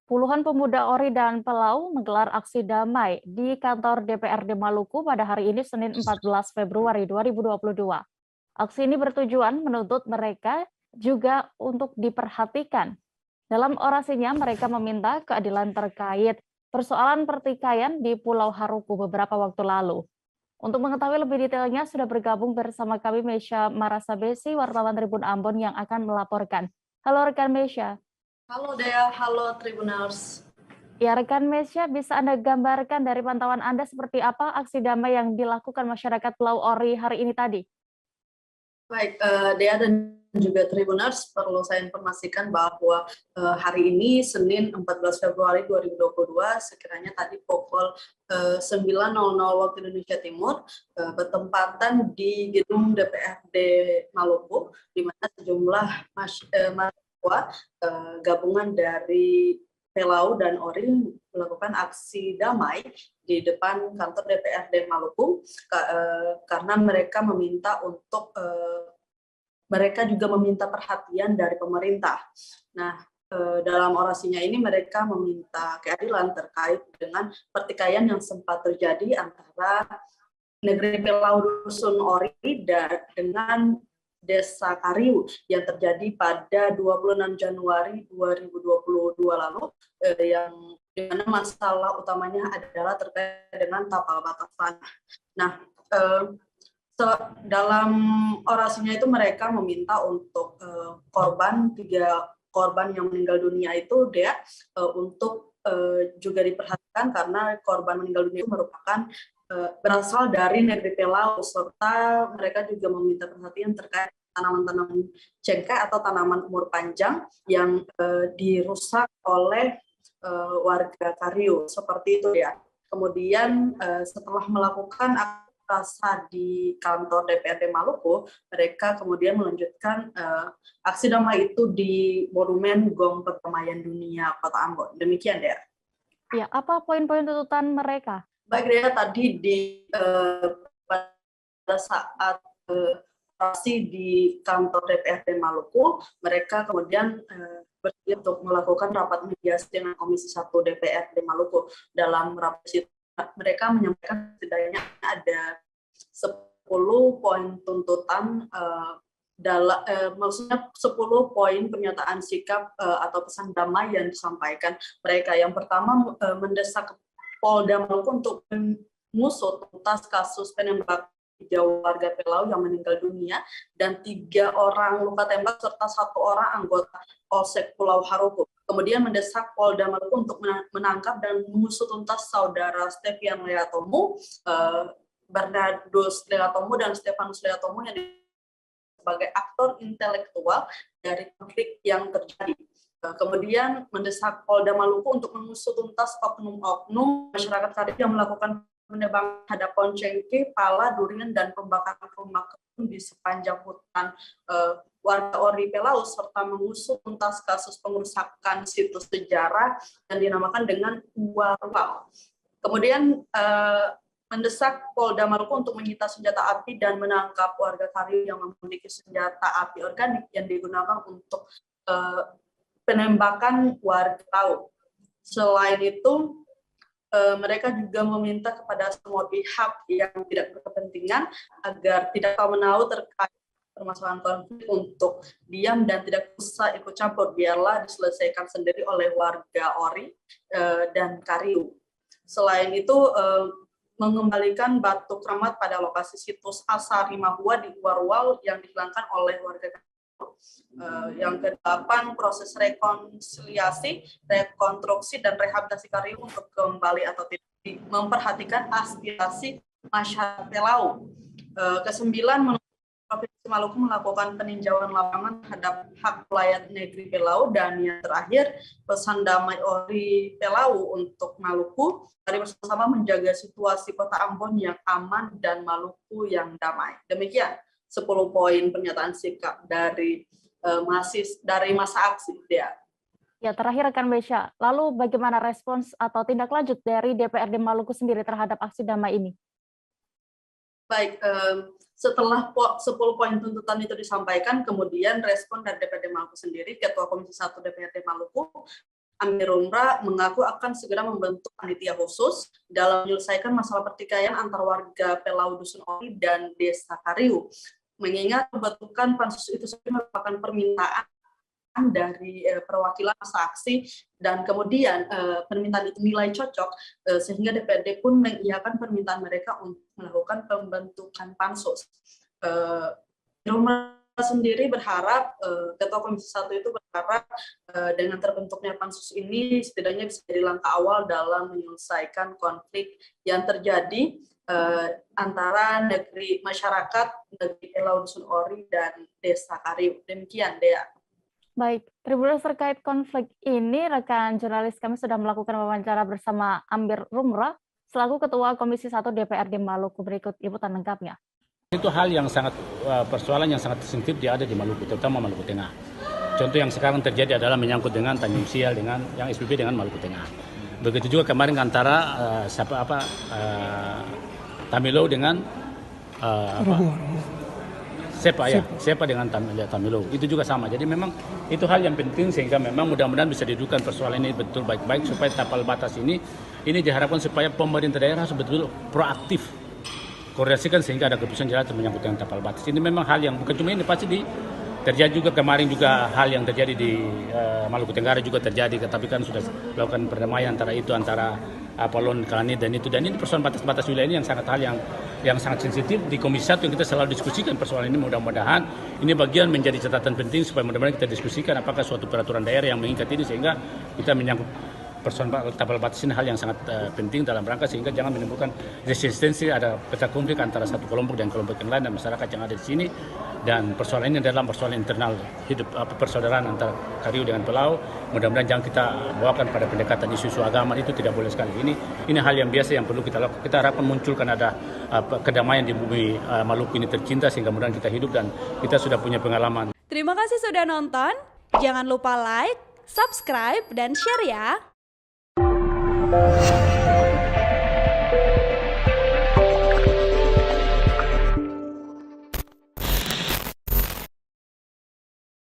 Puluhan pemuda ORI dan Pelau menggelar aksi damai di kantor DPRD Maluku pada hari ini Senin 14 Februari 2022. Aksi ini bertujuan menuntut mereka juga untuk diperhatikan. Dalam orasinya mereka meminta keadilan terkait persoalan pertikaian di Pulau Haruku beberapa waktu lalu. Untuk mengetahui lebih detailnya sudah bergabung bersama kami Mesya Marasabesi, wartawan Tribun Ambon yang akan melaporkan. Halo rekan Mesya. Halo Dea, halo Tribuners. Ya, rekan Mesya, bisa Anda gambarkan dari pantauan Anda seperti apa aksi damai yang dilakukan masyarakat Pulau Ori hari ini tadi? Baik, Dea dan juga Tribuners, perlu saya informasikan bahwa hari ini Senin 14 Februari 2022, sekiranya tadi pukul 9.00 waktu Indonesia Timur, bertempatan di gedung DPRD Maluku, di mana sejumlah mahasiswa gabungan dari Pelau dan Ori melakukan aksi damai di depan kantor DPRD Maluku karena mereka meminta untuk mereka juga meminta perhatian dari pemerintah. Nah, dalam orasinya ini mereka meminta keadilan terkait dengan pertikaian yang sempat terjadi antara negeri Pelau Dusun Ori dengan Desa Kariu yang terjadi pada 26 Januari 2022 lalu, yang dimana masalah utamanya adalah terkait dengan tapal batas tanah. Nah, dalam orasinya itu mereka meminta untuk tiga korban yang meninggal dunia itu untuk juga diperhatikan karena korban meninggal dunia itu merupakan berasal dari negeri Pelau, serta mereka juga meminta perhatian terkait tanaman-tanaman cengkeh atau tanaman umur panjang yang dirusak oleh warga Kariu, seperti itu ya. Kemudian setelah melakukan aksi di kantor DPRD Maluku, mereka kemudian melanjutkan aksi damai itu di Monumen Gong Perdamaian Dunia Kota Ambon. Demikian, Dea. Ya, apa poin-poin tuntutan mereka? Baik, Dea, tadi pada saat aksi di kantor DPRD Maluku, mereka kemudian bersedia untuk melakukan rapat mediasi dengan Komisi 1 DPRD Maluku. Dalam rapat itu mereka menyampaikan setidaknya ada 10 poin tuntutan, maksudnya 10 poin pernyataan sikap atau pesan damai yang disampaikan mereka. Yang pertama, mendesak Polda Maluku untuk mengusut tuntas kasus penembakan 3 warga Pelau yang meninggal dunia dan 3 orang luka tembak serta 1 orang anggota Polsek Pulau Haruku. Kemudian mendesak Polda Maluku untuk menangkap dan mengusut tuntas saudara Stefian Leatomu, Bernardus Leatomu dan Stefanus Leatomu yang sebagai aktor intelektual dari konflik yang terjadi. Kemudian mendesak Polda Maluku untuk mengusut tuntas oknum-oknum masyarakat Kariu yang melakukan penebangan terhadap pohon cengkeh, pala, durian, dan pembakaran rumah kebun di sepanjang hutan warga Ori Pelau, serta mengusut tuntas kasus pengerusakan situs sejarah yang dinamakan dengan Uwarwal. Kemudian mendesak Polda Maluku untuk menyita senjata api dan menangkap warga Kariu yang memiliki senjata api organik yang digunakan untuk penembakan warga Pelau. Selain itu, mereka juga meminta kepada semua pihak yang tidak berkepentingan agar tidak tahu-menahu terkait permasalahan konflik untuk diam dan tidak usah ikut campur, biarlah diselesaikan sendiri oleh warga Ori dan Kariu. Selain itu, mengembalikan batu keramat pada lokasi situs Asari Mahua di Uwarwal yang dihilangkan oleh warga Kariu. Yang ke-8, proses rekonsiliasi, rekonstruksi, dan rehabilitasi Kariu untuk kembali atau tidak memperhatikan aspirasi masyarakat Pelau. Ke-9, Provinsi Maluku melakukan peninjauan lapangan terhadap hak rakyat negeri Pelau. Dan yang terakhir, pesan damai Ori Pelau untuk Maluku, mari bersama-sama menjaga situasi Kota Ambon yang aman dan Maluku yang damai. Demikian 10 poin pernyataan sikap dari masa aksi, Dea. Ya, terakhir rekan Mesya, lalu bagaimana respons atau tindak lanjut dari DPRD Maluku sendiri terhadap aksi damai ini? Baik, setelah 10 poin tuntutan itu disampaikan, kemudian respon dari DPRD Maluku sendiri, Ketua Komisi 1 DPRD Maluku Amir Rumrah mengaku akan segera membentuk panitia khusus dalam menyelesaikan masalah pertikaian antar warga Pelau Dusun Ori dan Desa Kariu. Mengingat pembentukan pansus itu sendiri merupakan permintaan dari perwakilan masa aksi, dan kemudian permintaan itu nilai cocok sehingga DPRD pun mengiyakan permintaan mereka untuk melakukan pembentukan pansus. Rumah sendiri berharap, Ketua Komisi 1 itu berharap dengan terbentuknya pansus ini setidaknya bisa jadi langkah awal dalam menyelesaikan konflik yang terjadi antara masyarakat negeri Pelau Dusun Ori dan Desa Kariu. Demikian, Dea. Baik, Tribuners, terkait konflik ini, rekan jurnalis kami sudah melakukan wawancara bersama Amir Rumrah, selaku Ketua Komisi 1 DPRD Maluku. Berikut liputan lengkapnya. Itu hal yang sangat, persoalan yang sangat sensitif dia ada di Maluku, terutama Maluku Tengah. Contoh yang sekarang terjadi adalah menyangkut dengan Tanjung Sial, dengan yang SPP dengan Maluku Tengah. Begitu juga kemarin antara Tamilo dengan Sepa dengan Tamilo, itu juga sama. Jadi memang itu hal yang penting, sehingga memang mudah-mudahan bisa didudukan persoalan ini betul baik-baik, supaya tapal batas ini diharapkan supaya pemerintah daerah betul proaktif koordinasikan sehingga ada keputusan jelas menyangkut dengan tapal batas. Ini memang hal yang bukan cuma ini, pasti terjadi juga kemarin juga hal yang terjadi di Maluku Tenggara juga terjadi, tapi kan sudah melakukan perdamaian antara Apolon, Kalani dan ini persoalan batas-batas wilayah ini yang sangat yang sangat sensitif di Komisi 1 yang kita selalu diskusikan persoalan ini. Mudah-mudahan ini bagian menjadi catatan penting supaya mudah-mudahan kita diskusikan apakah suatu peraturan daerah yang mengikat ini sehingga kita menyangkut persoalan tapal batas ini hal yang sangat penting dalam rangka sehingga jangan menimbulkan resistensi, ada pecah konflik antara satu kelompok dan kelompok yang lain dan masyarakat yang ada di sini. Dan persoalan ini adalah persoalan internal hidup persaudaraan antara Kariu dengan Pelau. Mudah-mudahan jangan kita bawakan pada pendekatan isu-isu agama, itu tidak boleh sekali. Ini hal yang biasa yang perlu kita lakukan. Kita harapkan munculkan ada kedamaian di bumi Maluku ini tercinta sehingga mudah-mudahan kita hidup dan kita sudah punya pengalaman. Terima kasih sudah nonton. Jangan lupa like, subscribe, dan share ya.